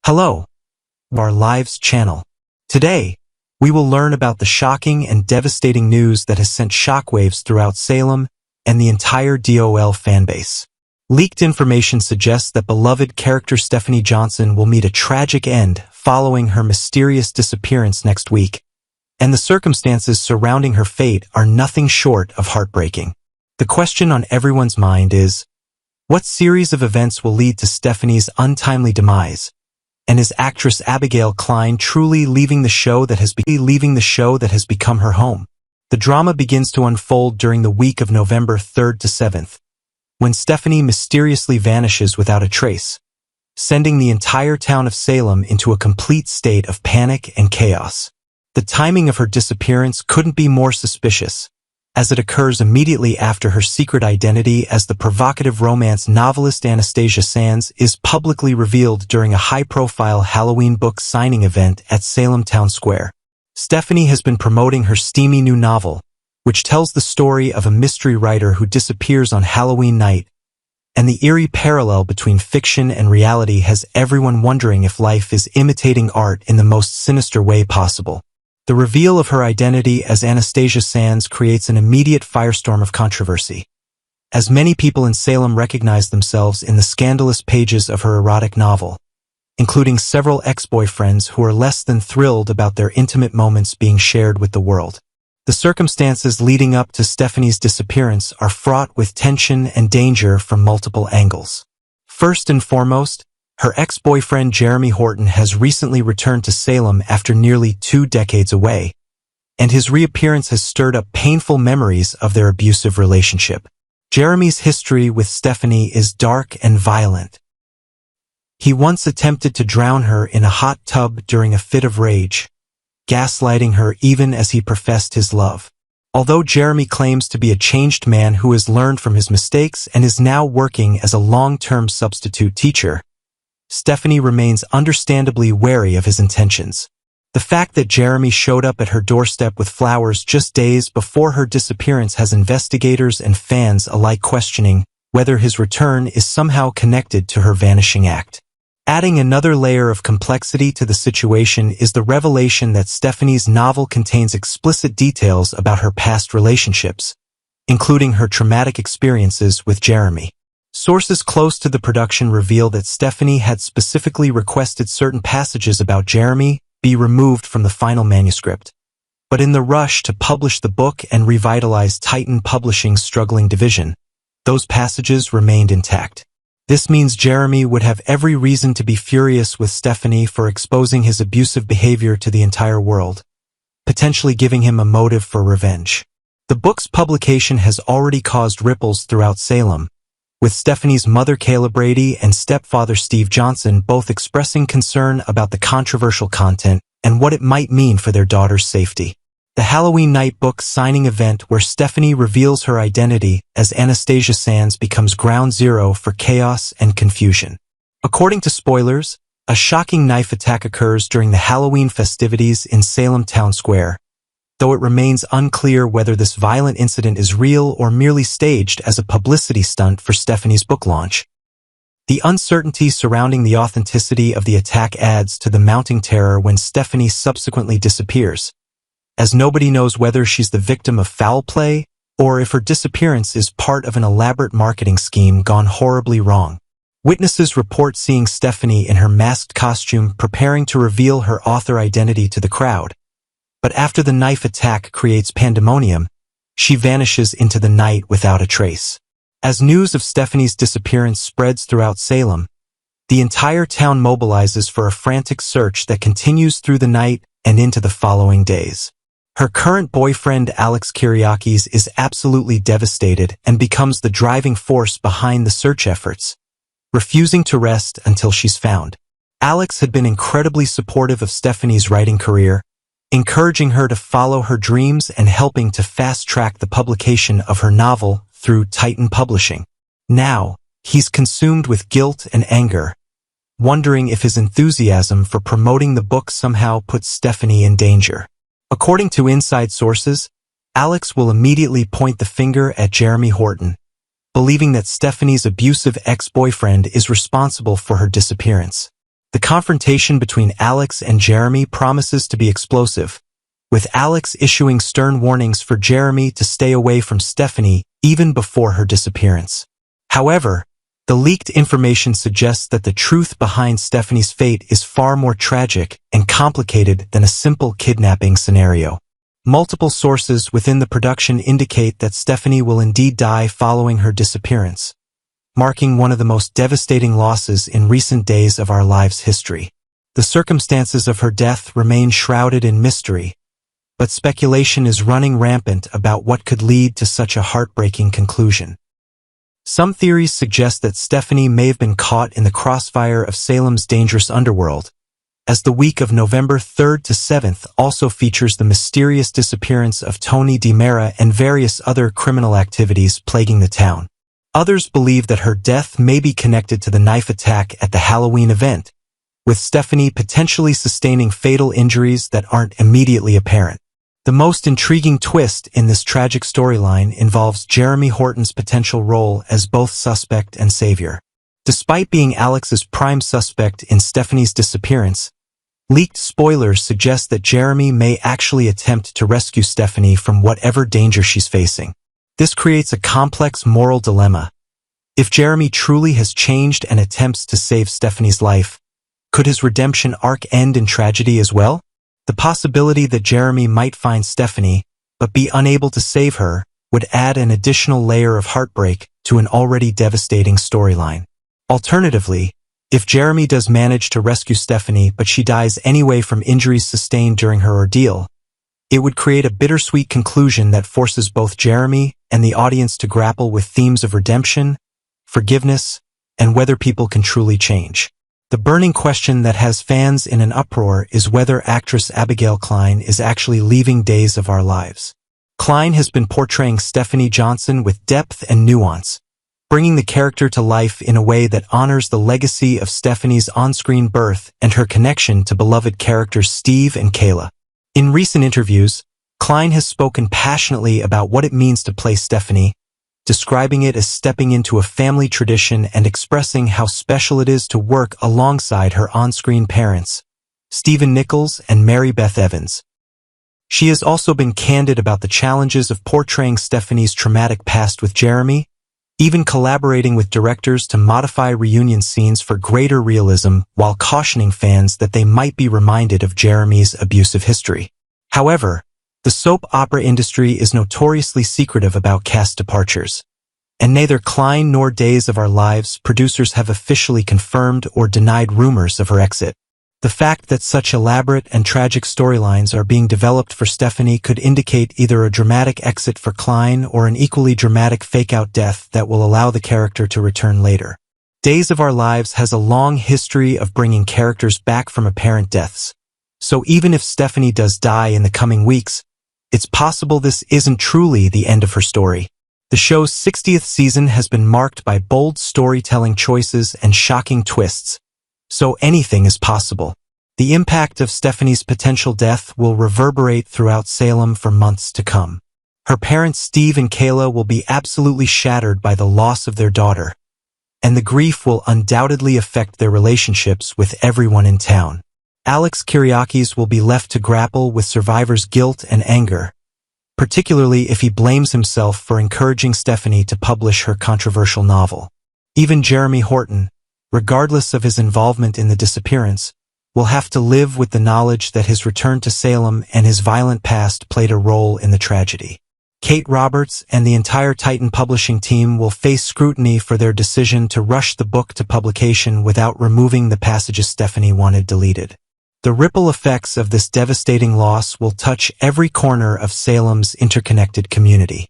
Hello, our Lives channel. Today, we will learn about the shocking and devastating news that has sent shockwaves throughout Salem and the entire DOL fanbase. Leaked information suggests that beloved character Stephanie Johnson will meet a tragic end following her mysterious disappearance next week, and the circumstances surrounding her fate are nothing short of heartbreaking. The question on everyone's mind is, what series of events will lead to Stephanie's untimely demise? And is actress Abigail Klein truly leaving the show that has become her home? The drama begins to unfold during the week of November 3rd to 7th, when Stephanie mysteriously vanishes without a trace, sending the entire town of Salem into a complete state of panic and chaos. The timing of her disappearance couldn't be more suspicious, as it occurs immediately after her secret identity as the provocative romance novelist Anastasia Sands is publicly revealed during a high-profile Halloween book signing event at Salem Town Square. Stephanie has been promoting her steamy new novel, which tells the story of a mystery writer who disappears on Halloween night, and the eerie parallel between fiction and reality has everyone wondering if life is imitating art in the most sinister way possible. The reveal of her identity as Anastasia Sands creates an immediate firestorm of controversy, as many people in Salem recognize themselves in the scandalous pages of her erotic novel, including several ex-boyfriends who are less than thrilled about their intimate moments being shared with the world. The circumstances leading up to Stephanie's disappearance are fraught with tension and danger from multiple angles. First and foremost, her ex-boyfriend Jeremy Horton has recently returned to Salem after nearly 2 decades away, and his reappearance has stirred up painful memories of their abusive relationship. Jeremy's history with Stephanie is dark and violent. He once attempted to drown her in a hot tub during a fit of rage, gaslighting her even as he professed his love. Although Jeremy claims to be a changed man who has learned from his mistakes and is now working as a long-term substitute teacher, Stephanie remains understandably wary of his intentions. The fact that Jeremy showed up at her doorstep with flowers just days before her disappearance has investigators and fans alike questioning whether his return is somehow connected to her vanishing act. Adding another layer of complexity to the situation is the revelation that Stephanie's novel contains explicit details about her past relationships, including her traumatic experiences with Jeremy. Sources close to the production reveal that Stephanie had specifically requested certain passages about Jeremy be removed from the final manuscript. But in the rush to publish the book and revitalize Titan Publishing's struggling division, those passages remained intact. This means Jeremy would have every reason to be furious with Stephanie for exposing his abusive behavior to the entire world, potentially giving him a motive for revenge. The book's publication has already caused ripples throughout Salem, with Stephanie's mother Kayla Brady and stepfather Steve Johnson both expressing concern about the controversial content and what it might mean for their daughter's safety. The Halloween night book signing event where Stephanie reveals her identity as Anastasia Sands becomes ground zero for chaos and confusion. According to Spoilers, a shocking knife attack occurs during the Halloween festivities in Salem Town Square, though it remains unclear whether this violent incident is real or merely staged as a publicity stunt for Stephanie's book launch. The uncertainty surrounding the authenticity of the attack adds to the mounting terror when Stephanie subsequently disappears, as nobody knows whether she's the victim of foul play or if her disappearance is part of an elaborate marketing scheme gone horribly wrong. Witnesses report seeing Stephanie in her masked costume preparing to reveal her author identity to the crowd. But after the knife attack creates pandemonium, she vanishes into the night without a trace. As news of Stephanie's disappearance spreads throughout Salem, the entire town mobilizes for a frantic search that continues through the night and into the following days. Her current boyfriend Alex Kyriakis is absolutely devastated and becomes the driving force behind the search efforts, refusing to rest until she's found. Alex had been incredibly supportive of Stephanie's writing career, encouraging her to follow her dreams and helping to fast-track the publication of her novel through Titan Publishing. Now, he's consumed with guilt and anger, wondering if his enthusiasm for promoting the book somehow puts Stephanie in danger. According to inside sources, Alex will immediately point the finger at Jeremy Horton, believing that Stephanie's abusive ex-boyfriend is responsible for her disappearance. The confrontation between Alex and Jeremy promises to be explosive, with Alex issuing stern warnings for Jeremy to stay away from Stephanie even before her disappearance. However, the leaked information suggests that the truth behind Stephanie's fate is far more tragic and complicated than a simple kidnapping scenario. Multiple sources within the production indicate that Stephanie will indeed die following her disappearance, marking one of the most devastating losses in recent days of our lives' history. The circumstances of her death remain shrouded in mystery, but speculation is running rampant about what could lead to such a heartbreaking conclusion. Some theories suggest that Stephanie may have been caught in the crossfire of Salem's dangerous underworld, as the week of November 3rd to 7th also features the mysterious disappearance of Tony DiMera and various other criminal activities plaguing the town. Others believe that her death may be connected to the knife attack at the Halloween event, with Stephanie potentially sustaining fatal injuries that aren't immediately apparent. The most intriguing twist in this tragic storyline involves Jeremy Horton's potential role as both suspect and savior. Despite being Alex's prime suspect in Stephanie's disappearance, leaked spoilers suggest that Jeremy may actually attempt to rescue Stephanie from whatever danger she's facing. This creates a complex moral dilemma. If Jeremy truly has changed and attempts to save Stephanie's life, could his redemption arc end in tragedy as well? The possibility that Jeremy might find Stephanie, but be unable to save her, would add an additional layer of heartbreak to an already devastating storyline. Alternatively, if Jeremy does manage to rescue Stephanie but she dies anyway from injuries sustained during her ordeal, it would create a bittersweet conclusion that forces both Jeremy and the audience to grapple with themes of redemption, forgiveness, and whether people can truly change. The burning question that has fans in an uproar is whether actress Abigail Cline is actually leaving Days of Our Lives. Cline has been portraying Stephanie Johnson with depth and nuance, bringing the character to life in a way that honors the legacy of Stephanie's on-screen birth and her connection to beloved characters Steve and Kayla. In recent interviews, Cline has spoken passionately about what it means to play Stephanie, describing it as stepping into a family tradition and expressing how special it is to work alongside her on-screen parents, Stephen Nichols and Mary Beth Evans. She has also been candid about the challenges of portraying Stephanie's traumatic past with Jeremy, even collaborating with directors to modify reunion scenes for greater realism while cautioning fans that they might be reminded of Jeremy's abusive history. However, the soap opera industry is notoriously secretive about cast departures, and neither Cline nor Days of Our Lives producers have officially confirmed or denied rumors of her exit. The fact that such elaborate and tragic storylines are being developed for Stephanie could indicate either a dramatic exit for Cline or an equally dramatic fake-out death that will allow the character to return later. Days of Our Lives has a long history of bringing characters back from apparent deaths, so even if Stephanie does die in the coming weeks, it's possible this isn't truly the end of her story. The show's 60th season has been marked by bold storytelling choices and shocking twists, so anything is possible. The impact of Stephanie's potential death will reverberate throughout Salem for months to come. Her parents Steve and Kayla will be absolutely shattered by the loss of their daughter, and the grief will undoubtedly affect their relationships with everyone in town. Alex Kyriakis will be left to grapple with survivor's guilt and anger, particularly if he blames himself for encouraging Stephanie to publish her controversial novel. Even Jeremy Horton, regardless of his involvement in the disappearance, will have to live with the knowledge that his return to Salem and his violent past played a role in the tragedy. Kate Roberts and the entire Titan publishing team will face scrutiny for their decision to rush the book to publication without removing the passages Stephanie wanted deleted. The ripple effects of this devastating loss will touch every corner of Salem's interconnected community.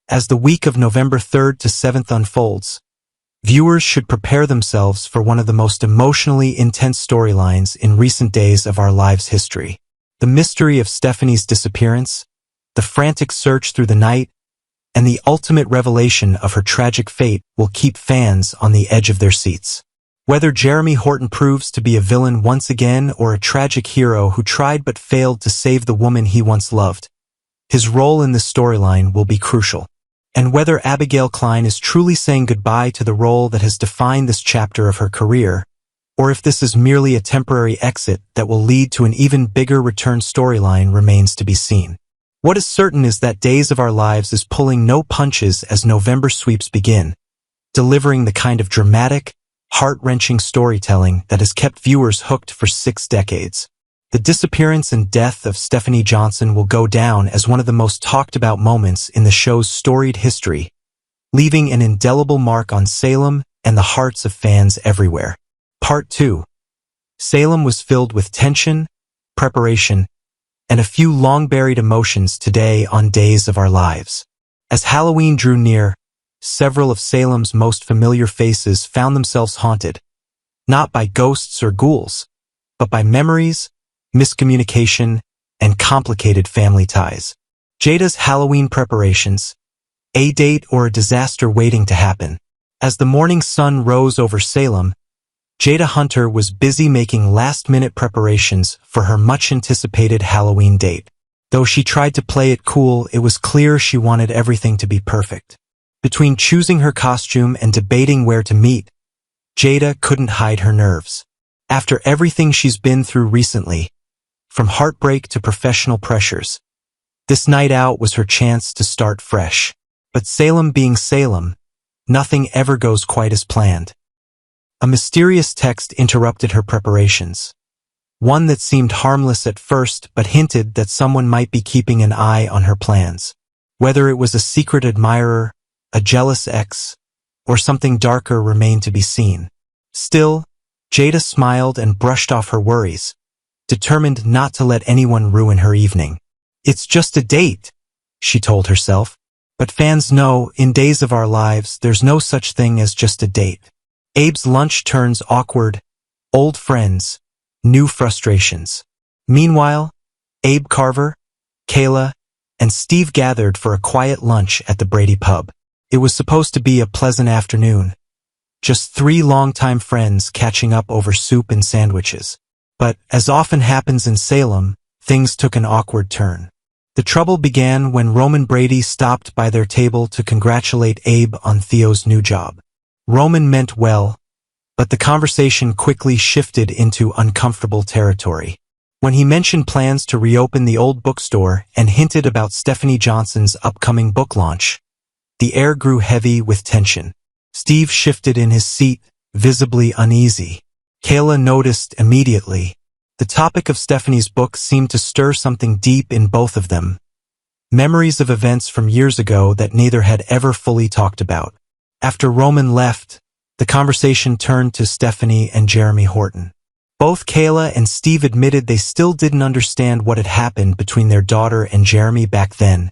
As the week of November 3rd to 7th unfolds, viewers should prepare themselves for one of the most emotionally intense storylines in recent days of our lives' history. The mystery of Stephanie's disappearance, the frantic search through the night, and the ultimate revelation of her tragic fate will keep fans on the edge of their seats. Whether Jeremy Horton proves to be a villain once again or a tragic hero who tried but failed to save the woman he once loved, his role in this storyline will be crucial. And whether Abigail Cline is truly saying goodbye to the role that has defined this chapter of her career, or if this is merely a temporary exit that will lead to an even bigger return storyline remains to be seen. What is certain is that Days of Our Lives is pulling no punches as November sweeps begin, delivering the kind of dramatic, heart-wrenching storytelling that has kept viewers hooked for 6 decades. The disappearance and death of Stephanie Johnson will go down as one of the most talked-about moments in the show's storied history, leaving an indelible mark on Salem and the hearts of fans everywhere. Part 2. Salem was filled with tension, preparation, and a few long-buried emotions today on Days of Our Lives. As Halloween drew near, several of Salem's most familiar faces found themselves haunted, not by ghosts or ghouls, but by memories, miscommunication, and complicated family ties. Jada's Halloween preparations, a date or a disaster waiting to happen. As the morning sun rose over Salem, Jada Hunter was busy making last-minute preparations for her much-anticipated Halloween date. Though she tried to play it cool, it was clear she wanted everything to be perfect. Between choosing her costume and debating where to meet, Jada couldn't hide her nerves. After everything she's been through recently, from heartbreak to professional pressures, this night out was her chance to start fresh. But Salem being Salem, nothing ever goes quite as planned. A mysterious text interrupted her preparations. One that seemed harmless at first but hinted that someone might be keeping an eye on her plans. Whether it was a secret admirer, a jealous ex, or something darker remained to be seen. Still, Jada smiled and brushed off her worries, determined not to let anyone ruin her evening. "It's just a date," she told herself. But fans know, in Days of Our Lives, there's no such thing as just a date. Abe's lunch turns awkward, old friends, new frustrations. Meanwhile, Abe Carver, Kayla, and Steve gathered for a quiet lunch at the Brady Pub. It was supposed to be a pleasant afternoon, just 3 longtime friends catching up over soup and sandwiches. But, as often happens in Salem, things took an awkward turn. The trouble began when Roman Brady stopped by their table to congratulate Abe on Theo's new job. Roman meant well, but the conversation quickly shifted into uncomfortable territory. When he mentioned plans to reopen the old bookstore and hinted about Stephanie Johnson's upcoming book launch, the air grew heavy with tension. Steve shifted in his seat, visibly uneasy. Kayla noticed immediately. The topic of Stephanie's book seemed to stir something deep in both of them. Memories of events from years ago that neither had ever fully talked about. After Roman left, the conversation turned to Stephanie and Jeremy Horton. Both Kayla and Steve admitted they still didn't understand what had happened between their daughter and Jeremy back then,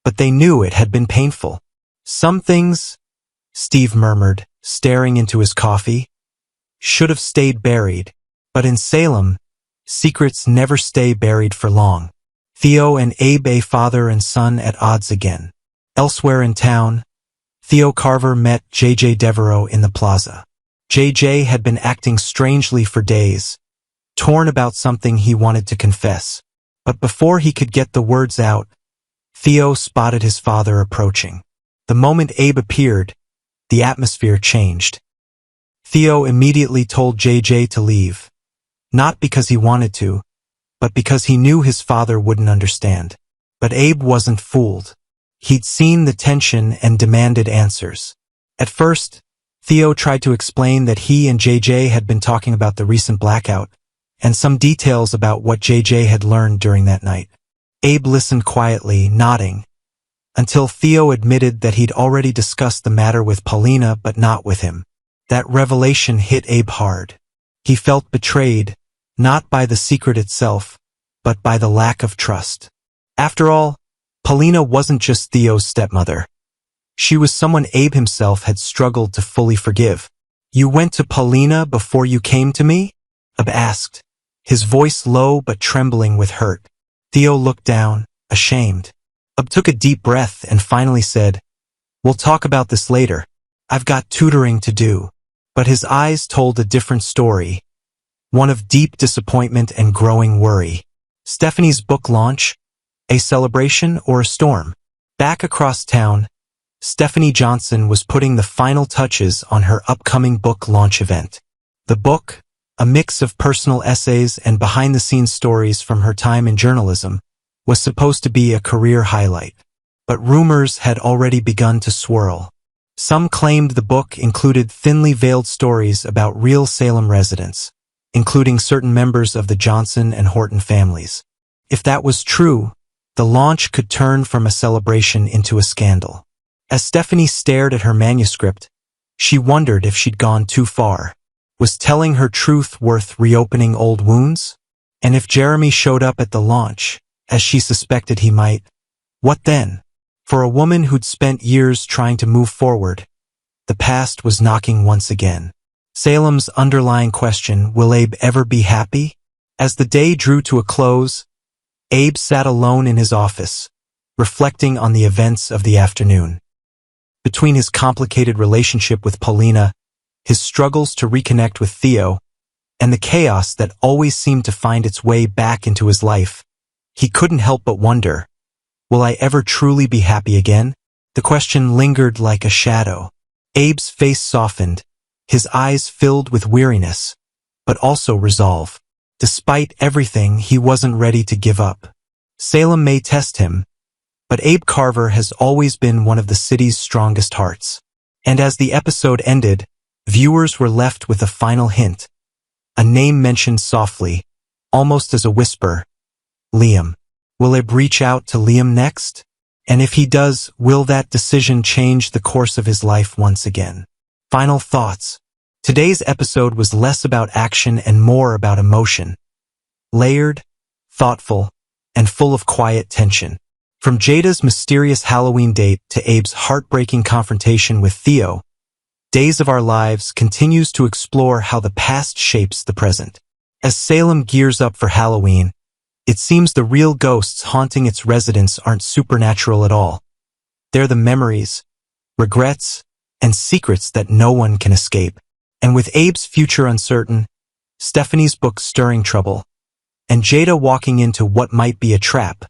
but they knew it had been painful. "Some things," Steve murmured, staring into his coffee, "should have stayed buried, but in Salem, secrets never stay buried for long." Theo and Abe, a father and son, at odds again. Elsewhere in town, Theo Carver met JJ Devereaux in the plaza. JJ had been acting strangely for days, torn about something he wanted to confess. But before he could get the words out, Theo spotted his father approaching. The moment Abe appeared, the atmosphere changed. Theo immediately told JJ to leave. Not because he wanted to, but because he knew his father wouldn't understand. But Abe wasn't fooled. He'd seen the tension and demanded answers. At first, Theo tried to explain that he and JJ had been talking about the recent blackout, and some details about what JJ had learned during that night. Abe listened quietly, nodding, until Theo admitted that he'd already discussed the matter with Paulina but not with him. That revelation hit Abe hard. He felt betrayed, not by the secret itself, but by the lack of trust. After all, Paulina wasn't just Theo's stepmother. She was someone Abe himself had struggled to fully forgive. "You went to Paulina before you came to me?" Abe asked, his voice low but trembling with hurt. Theo looked down, ashamed. Abe took a deep breath and finally said, "We'll talk about this later. I've got tutoring to do." But his eyes told a different story, one of deep disappointment and growing worry. Stephanie's book launch? A celebration or a storm? Back across town, Stephanie Johnson was putting the final touches on her upcoming book launch event. The book, a mix of personal essays and behind-the-scenes stories from her time in journalism, was supposed to be a career highlight. But rumors had already begun to swirl. Some claimed the book included thinly veiled stories about real Salem residents, including certain members of the Johnson and Horton families. If that was true, the launch could turn from a celebration into a scandal. As Stephanie stared at her manuscript, she wondered if she'd gone too far. Was telling her truth worth reopening old wounds? And if Jeremy showed up at the launch, as she suspected he might, what then? For a woman who'd spent years trying to move forward, the past was knocking once again. Salem's underlying question, will Abe ever be happy? As the day drew to a close, Abe sat alone in his office, reflecting on the events of the afternoon. Between his complicated relationship with Paulina, his struggles to reconnect with Theo, and the chaos that always seemed to find its way back into his life, he couldn't help but wonder, will I ever truly be happy again? The question lingered like a shadow. Abe's face softened, his eyes filled with weariness, but also resolve. Despite everything, he wasn't ready to give up. Salem may test him, but Abe Carver has always been one of the city's strongest hearts. And as the episode ended, viewers were left with a final hint. A name mentioned softly, almost as a whisper, Liam. Will Abe reach out to Liam next? And if he does, will that decision change the course of his life once again? Final thoughts. Today's episode was less about action and more about emotion. Layered, thoughtful, and full of quiet tension. From Jada's mysterious Halloween date to Abe's heartbreaking confrontation with Theo, Days of Our Lives continues to explore how the past shapes the present. As Salem gears up for Halloween, it seems the real ghosts haunting its residents aren't supernatural at all. They're the memories, regrets, and secrets that no one can escape. And with Abe's future uncertain, Stephanie's book stirring trouble, and Jada walking into what might be a trap,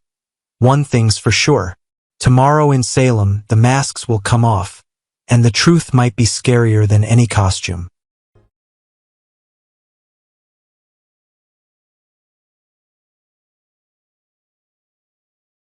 one thing's for sure. Tomorrow in Salem, the masks will come off, and the truth might be scarier than any costume.